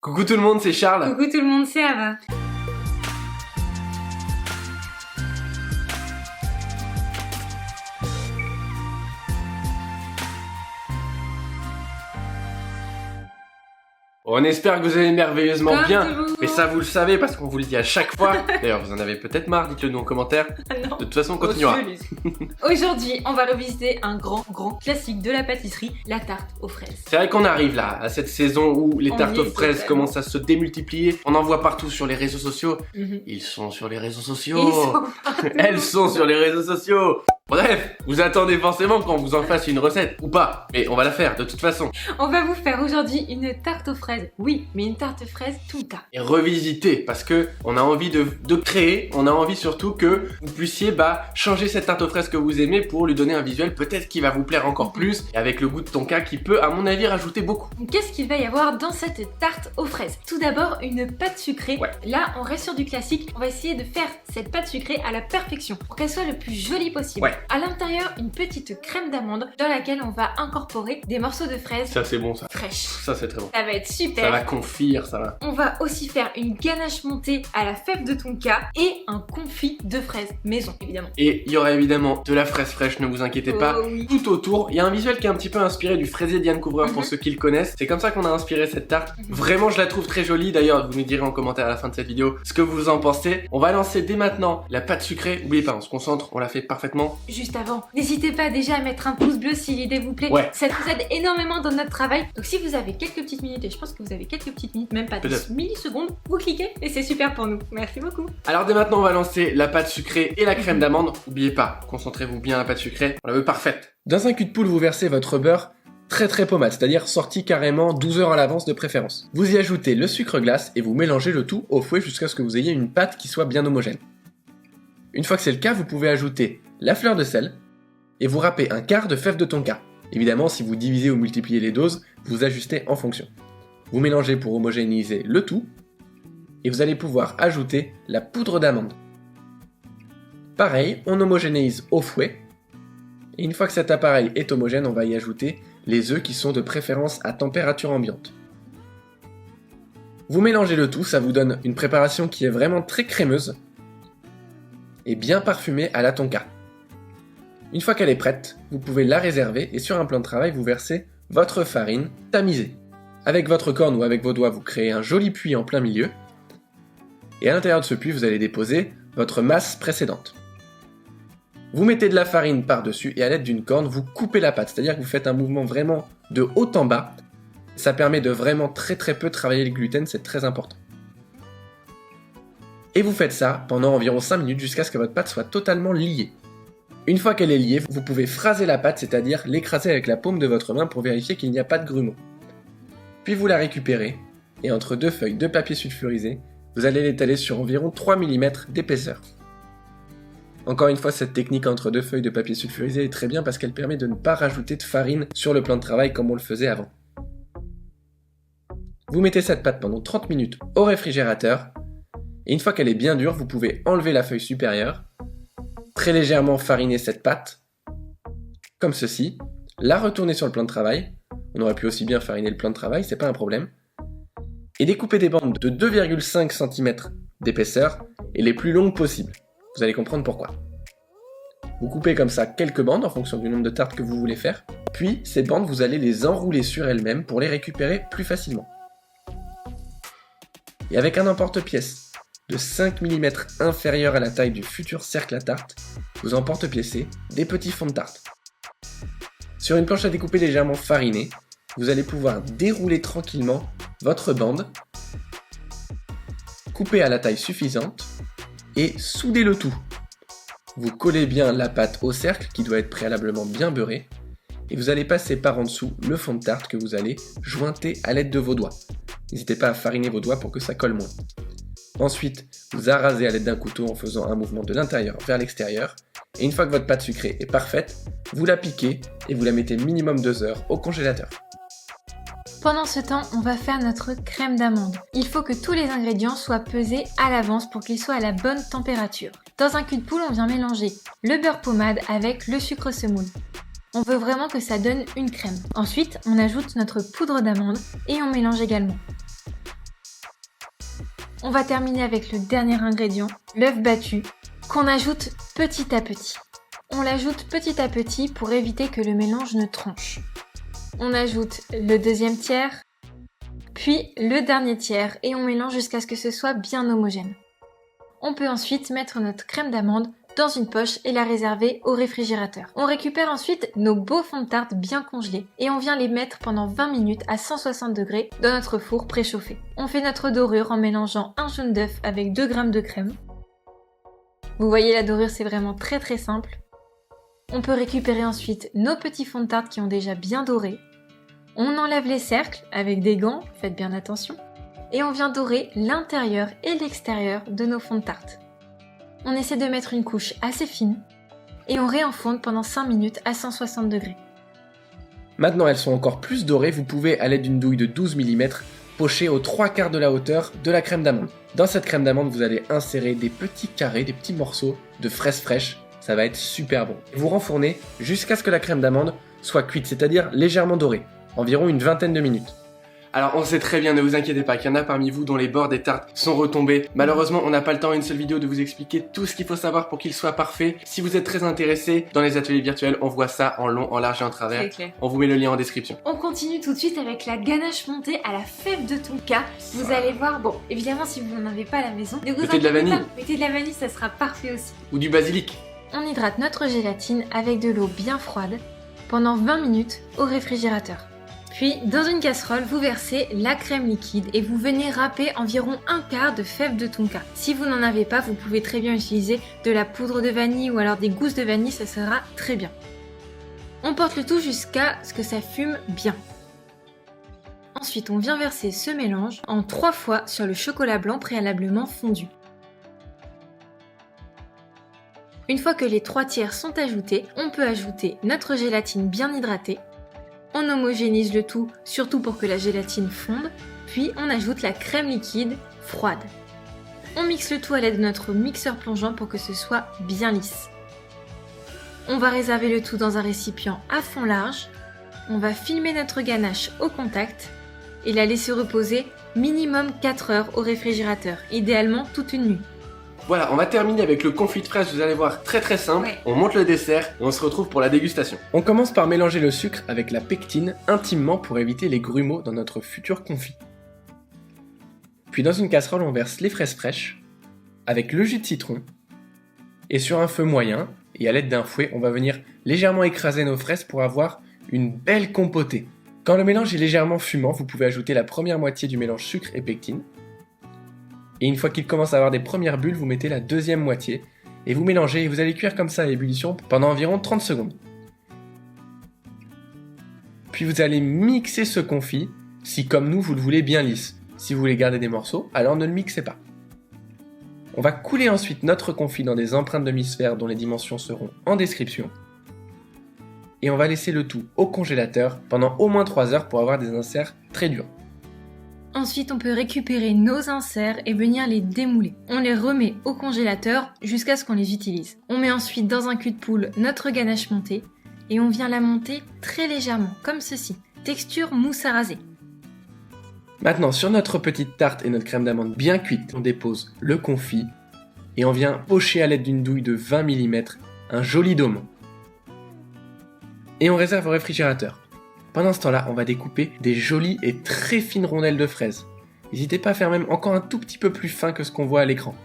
Coucou tout le monde, c'est Charles. Coucou tout le monde, c'est Ava. On espère que vous allez merveilleusement Comme bien. toujours. Mais ça vous le savez parce qu'on vous le dit à chaque fois. D'ailleurs vous en avez peut-être marre, dites-le nous en commentaire. Non. De toute façon on continuera. Aujourd'hui, on va revisiter un grand classique de la pâtisserie, la tarte aux fraises. C'est vrai qu'on arrive là à cette saison où les On tartes y aux est fraises totalement. commencent à se démultiplier. On en voit partout sur les réseaux sociaux. Mhm. Ils sont sur les réseaux sociaux. Ils sont partout. Elles sont sur les réseaux sociaux. Bref, vous attendez forcément qu'on vous en fasse une recette ou pas. Mais on va la faire de toute façon. On va vous faire aujourd'hui une tarte aux fraises. Oui, mais une tarte aux fraises tout cas. Et revisiter parce que on a envie de créer, on a envie surtout que vous puissiez changer cette tarte aux fraises que vous aimez pour lui donner un visuel peut-être qui va vous plaire encore plus et avec le goût de tonka qui peut à mon avis rajouter beaucoup. Qu'est-ce qu'il va y avoir dans cette tarte aux fraises? Tout d'abord, une pâte sucrée. Ouais. Là, on reste sur du classique. On va essayer de faire cette pâte sucrée à la perfection pour qu'elle soit le plus jolie possible. Ouais. À l'intérieur, une petite crème d'amande dans laquelle on va incorporer des morceaux de fraises Ça c'est bon ça. fraîches. Ça c'est très bon. Ça va être super. Ça va confire, ça va. On va aussi faire une ganache montée à la fève de tonka et un confit de fraises maison, évidemment. Et il y aura évidemment de la fraise fraîche, ne vous inquiétez pas. Oh oui. Tout autour, il y a un visuel qui est un petit peu inspiré du fraisier Diane Couvreur pour ceux qui le connaissent. C'est comme ça qu'on a inspiré cette tarte. Vraiment, je la trouve très jolie. D'ailleurs, vous nous direz en commentaire à la fin de cette vidéo ce que vous en pensez. On va lancer dès maintenant la pâte sucrée. N'oubliez pas, on se concentre, on la fait parfaitement. Juste avant, n'hésitez pas déjà à mettre un pouce bleu si l'idée vous plaît. Ouais. Ça nous aide énormément dans notre travail. Donc si vous avez quelques petites minutes, et je pense que vous avez quelques petites minutes, même pas 10 Peut-être. millisecondes, vous cliquez et c'est super pour nous. Merci beaucoup. Alors dès maintenant, on va lancer la pâte sucrée et la crème d'amande. N'oubliez pas, concentrez-vous bien à la pâte sucrée. On la veut parfaite. Dans un cul de poule, vous versez votre beurre très pommade, c'est-à-dire sorti carrément 12 heures à l'avance de préférence. Vous y ajoutez le sucre glace et vous mélangez le tout au fouet jusqu'à ce que vous ayez une pâte qui soit bien homogène. Une fois que c'est le cas, vous pouvez ajouter la fleur de sel et vous râpez un quart de fève de tonka. Évidemment, si vous divisez ou multipliez les doses, vous ajustez en fonction. Vous mélangez pour homogénéiser le tout et vous allez pouvoir ajouter la poudre d'amande. Pareil, on homogénéise au fouet. Et une fois que cet appareil est homogène, on va y ajouter les œufs qui sont de préférence à température ambiante. Vous mélangez le tout, ça vous donne une préparation qui est vraiment très crémeuse et bien parfumée à la tonka. Une fois qu'elle est prête, vous pouvez la réserver et sur un plan de travail, vous versez votre farine tamisée. Avec votre corne ou avec vos doigts, vous créez un joli puits en plein milieu. Et à l'intérieur de ce puits, vous allez déposer votre masse précédente. Vous mettez de la farine par-dessus et à l'aide d'une corne, vous coupez la pâte. C'est-à-dire que vous faites un mouvement vraiment de haut en bas. Ça permet de vraiment très peu travailler le gluten, c'est très important. Et vous faites ça pendant environ 5 minutes jusqu'à ce que votre pâte soit totalement liée. Une fois qu'elle est liée, vous pouvez phraser la pâte, c'est-à-dire l'écraser avec la paume de votre main pour vérifier qu'il n'y a pas de grumeaux. Puis vous la récupérez et entre deux feuilles de papier sulfurisé, vous allez l'étaler sur environ 3 mm d'épaisseur. Encore une fois, cette technique entre deux feuilles de papier sulfurisé est très bien parce qu'elle permet de ne pas rajouter de farine sur le plan de travail comme on le faisait avant. Vous mettez cette pâte pendant 30 minutes au réfrigérateur et une fois qu'elle est bien dure, vous pouvez enlever la feuille supérieure, très légèrement fariner cette pâte, comme ceci, la retourner sur le plan de travail, on aurait pu aussi bien fariner le plan de travail, c'est pas un problème, et découper des bandes de 2,5 cm d'épaisseur et les plus longues possibles. Vous allez comprendre pourquoi. Vous coupez comme ça quelques bandes en fonction du nombre de tartes que vous voulez faire, puis ces bandes vous allez les enrouler sur elles-mêmes pour les récupérer plus facilement. Et avec un emporte-pièce de 5 mm inférieur à la taille du futur cercle à tarte, vous emporte-piécez des petits fonds de tarte. Sur une planche à découper légèrement farinée, vous allez pouvoir dérouler tranquillement votre bande, couper à la taille suffisante et souder le tout. Vous collez bien la pâte au cercle qui doit être préalablement bien beurré et vous allez passer par en dessous le fond de tarte que vous allez jointer à l'aide de vos doigts. N'hésitez pas à fariner vos doigts pour que ça colle moins. Ensuite, vous arasez à l'aide d'un couteau en faisant un mouvement de l'intérieur vers l'extérieur et une fois que votre pâte sucrée est parfaite, vous la piquez et vous la mettez minimum 2 heures au congélateur. Pendant ce temps, on va faire notre crème d'amande. Il faut que tous les ingrédients soient pesés à l'avance pour qu'ils soient à la bonne température. Dans un cul de poule, on vient mélanger le beurre pommade avec le sucre semoule. On veut vraiment que ça donne une crème. Ensuite, on ajoute notre poudre d'amande et on mélange également. On va terminer avec le dernier ingrédient, l'œuf battu, qu'on ajoute petit à petit. On l'ajoute petit à petit pour éviter que le mélange ne tranche. On ajoute le deuxième tiers, puis le dernier tiers et on mélange jusqu'à ce que ce soit bien homogène. On peut ensuite mettre notre crème d'amande dans une poche et la réserver au réfrigérateur. On récupère ensuite nos beaux fonds de tarte bien congelés et on vient les mettre pendant 20 minutes à 160 degrés dans notre four préchauffé. On fait notre dorure en mélangeant un jaune d'œuf avec 2 g de crème. Vous voyez, la dorure, c'est vraiment très simple. On peut récupérer ensuite nos petits fonds de tarte qui ont déjà bien doré. On enlève les cercles avec des gants, faites bien attention. Et on vient dorer l'intérieur et l'extérieur de nos fonds de tarte. On essaie de mettre une couche assez fine et on réenfonde pendant 5 minutes à 160 degrés. Maintenant elles sont encore plus dorées, vous pouvez à l'aide d'une douille de 12 mm pocher aux 3/4 de la hauteur de la crème d'amande. Dans cette crème d'amande vous allez insérer des petits carrés, des petits morceaux de fraises fraîches, ça va être super bon. Vous renfournez jusqu'à ce que la crème d'amande soit cuite, c'est-à-dire légèrement dorée, environ une vingtaine de minutes. Alors on sait très bien, ne vous inquiétez pas, qu'il y en a parmi vous dont les bords des tartes sont retombés. Malheureusement, on n'a pas le temps en une seule vidéo de vous expliquer tout ce qu'il faut savoir pour qu'il soit parfait. Si vous êtes très intéressé, dans les ateliers virtuels, on voit ça en long, en large et en travers. C'est clair. On vous met le lien en description. On continue tout de suite avec la ganache montée à la fève de tonka. Vous allez voir, bon, évidemment si vous n'en avez pas à la maison, ne vous Mettez de la inquiétez vanille. pas, mettez de la vanille, ça sera parfait aussi. Ou du basilic. On hydrate notre gélatine avec de l'eau bien froide pendant 20 minutes au réfrigérateur. Puis, dans une casserole, vous versez la crème liquide et vous venez râper environ 1/4 de fève de tonka. Si vous n'en avez pas, vous pouvez très bien utiliser de la poudre de vanille ou alors des gousses de vanille, ça sera très bien. On porte le tout jusqu'à ce que ça fume bien. Ensuite, on vient verser ce mélange en 3 fois sur le chocolat blanc préalablement fondu. Une fois que les 3 tiers sont ajoutés, on peut ajouter notre gélatine bien hydratée. On homogénise le tout, surtout pour que la gélatine fonde, puis on ajoute la crème liquide froide. On mixe le tout à l'aide de notre mixeur plongeant pour que ce soit bien lisse. On va réserver le tout dans un récipient à fond large. On va filmer notre ganache au contact et la laisser reposer minimum 4 heures au réfrigérateur, idéalement toute une nuit. Voilà, on va terminer avec le confit de fraises, vous allez voir, très simple. Ouais. On monte le dessert et on se retrouve pour la dégustation. On commence par mélanger le sucre avec la pectine intimement pour éviter les grumeaux dans notre futur confit. Puis dans une casserole, on verse les fraises fraîches avec le jus de citron. Et sur un feu moyen, et à l'aide d'un fouet, on va venir légèrement écraser nos fraises pour avoir une belle compotée. Quand le mélange est légèrement fumant, vous pouvez ajouter la première moitié du mélange sucre et pectine. Et une fois qu'il commence à avoir des premières bulles, vous mettez la deuxième moitié et vous mélangez et vous allez cuire comme ça à ébullition pendant environ 30 secondes. Puis vous allez mixer ce confit si comme nous vous le voulez bien lisse. Si vous voulez garder des morceaux, alors ne le mixez pas. On va couler ensuite notre confit dans des empreintes demi-sphères dont les dimensions seront en description. Et on va laisser le tout au congélateur pendant au moins 3 heures pour avoir des inserts très durs. Ensuite, on peut récupérer nos inserts et venir les démouler. On les remet au congélateur jusqu'à ce qu'on les utilise. On met ensuite dans un cul de poule notre ganache montée et on vient la monter très légèrement, comme ceci. Texture mousse à raser. Maintenant, sur notre petite tarte et notre crème d'amande bien cuite, on dépose le confit et on vient pocher à l'aide d'une douille de 20 mm un joli dôme. Et on réserve au réfrigérateur. Pendant ce temps-là, on va découper des jolies et très fines rondelles de fraises. N'hésitez pas à faire même encore un tout petit peu plus fin que ce qu'on voit à l'écran.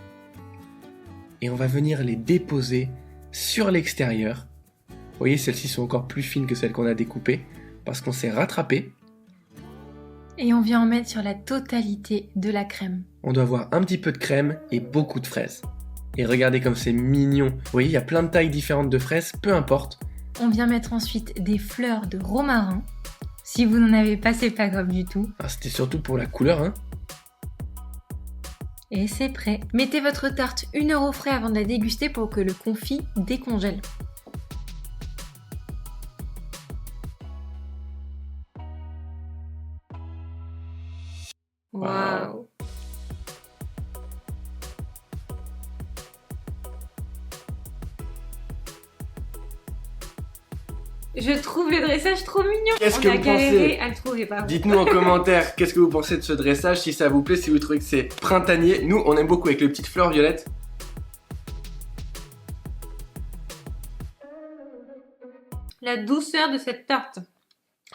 Et on va venir les déposer sur l'extérieur. Vous voyez, celles-ci sont encore plus fines que celles qu'on a découpées parce qu'on s'est rattrapé. Et on vient en mettre sur la totalité de la crème. On doit avoir un petit peu de crème et beaucoup de fraises. Et regardez comme c'est mignon. Vous voyez, il y a plein de tailles différentes de fraises, peu importe. On vient mettre ensuite des fleurs de romarin. Si vous n'en avez pas, c'est pas grave du tout. Ah, c'était surtout pour la couleur, hein. Et c'est prêt. Mettez votre tarte 1 heure au frais avant de la déguster pour que le confit décongèle. Waouh! Je trouve le dressage trop mignon. Qu'est-ce que On a vous galéré pensez? à le trouver, pardon. Dites-nous en commentaire qu'est-ce que vous pensez de ce dressage, si ça vous plaît, si vous trouvez que c'est printanier. Nous, on aime beaucoup avec les petites fleurs violettes. La douceur de cette tarte.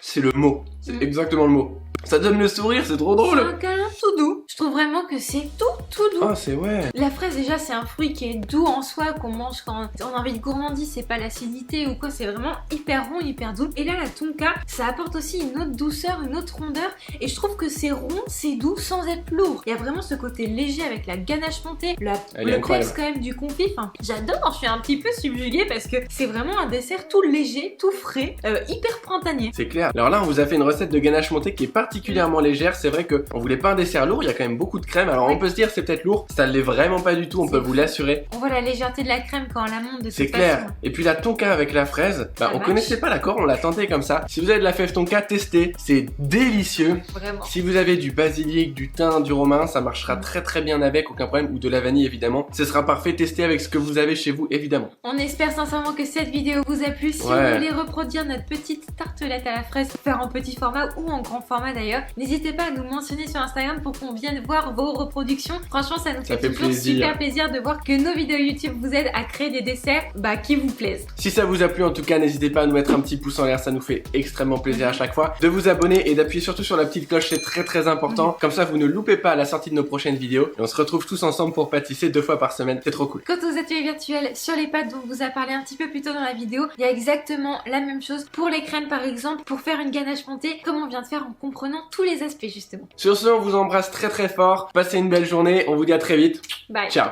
C'est le mot, c'est exactement le mot. Ça donne le sourire, c'est trop drôle. C'est un câlin tout doux. Je trouve vraiment que c'est tout doux. Oh, c'est ouais. La fraise déjà c'est un fruit qui est doux en soi, qu'on mange quand on a envie de gourmandise, c'est pas l'acidité ou quoi, c'est vraiment hyper rond, hyper doux. Et là la tonka, ça apporte aussi une autre douceur, une autre rondeur, et je trouve que c'est rond, c'est doux sans être lourd. Il y a vraiment ce côté léger avec la ganache montée, le peps quand même du confit, enfin, j'adore, je suis un petit peu subjuguée parce que c'est vraiment un dessert tout léger, tout frais, hyper printanier. C'est clair. Alors là on vous a fait une recette de ganache montée qui est particulièrement légère, c'est vrai qu'on voulait pas un dessert lourd, il y a quand même beaucoup de crème, alors on peut se dire c'est peut-être lourd, ça l'est vraiment pas du tout, on peut vous l'assurer. On voit la légèreté de la crème quand on la monte de toute façon. C'est clair. Et puis la tonka avec la fraise, on connaissait pas l'accord, on l'a tenté comme ça. Si vous avez de la fève tonka, testez, c'est délicieux. Vraiment. Si vous avez du basilic, du thym, du romain, ça marchera très bien avec, aucun problème, ou de la vanille évidemment. Ce sera parfait, testez avec ce que vous avez chez vous évidemment. On espère sincèrement que cette vidéo vous a plu. Si vous voulez reproduire notre petite tartelette à la fraise, faire en petit format ou en grand format d'ailleurs, n'hésitez pas à nous mentionner sur Instagram pour qu'on vienne voir vos reproductions. Franchement, ça nous fait toujours super plaisir de voir que nos vidéos YouTube vous aident à créer des desserts qui vous plaisent. Si ça vous a plu en tout cas, n'hésitez pas à nous mettre un petit pouce en l'air, ça nous fait extrêmement plaisir à chaque fois. De vous abonner et d'appuyer surtout sur la petite cloche, c'est très important. Comme ça, vous ne loupez pas la sortie de nos prochaines vidéos. Et on se retrouve tous ensemble pour pâtisser 2 fois par semaine, c'est trop cool. Quant aux ateliers virtuels sur les pâtes dont on vous a parlé un petit peu plus tôt dans la vidéo, il y a exactement la même chose pour les crèmes par exemple, pour faire une ganache montée, comme on vient de faire en comprenant tous les aspects justement. Sur ce, on vous embrasse très fort, passez une belle journée, on vous dit à très vite. Bye. Ciao.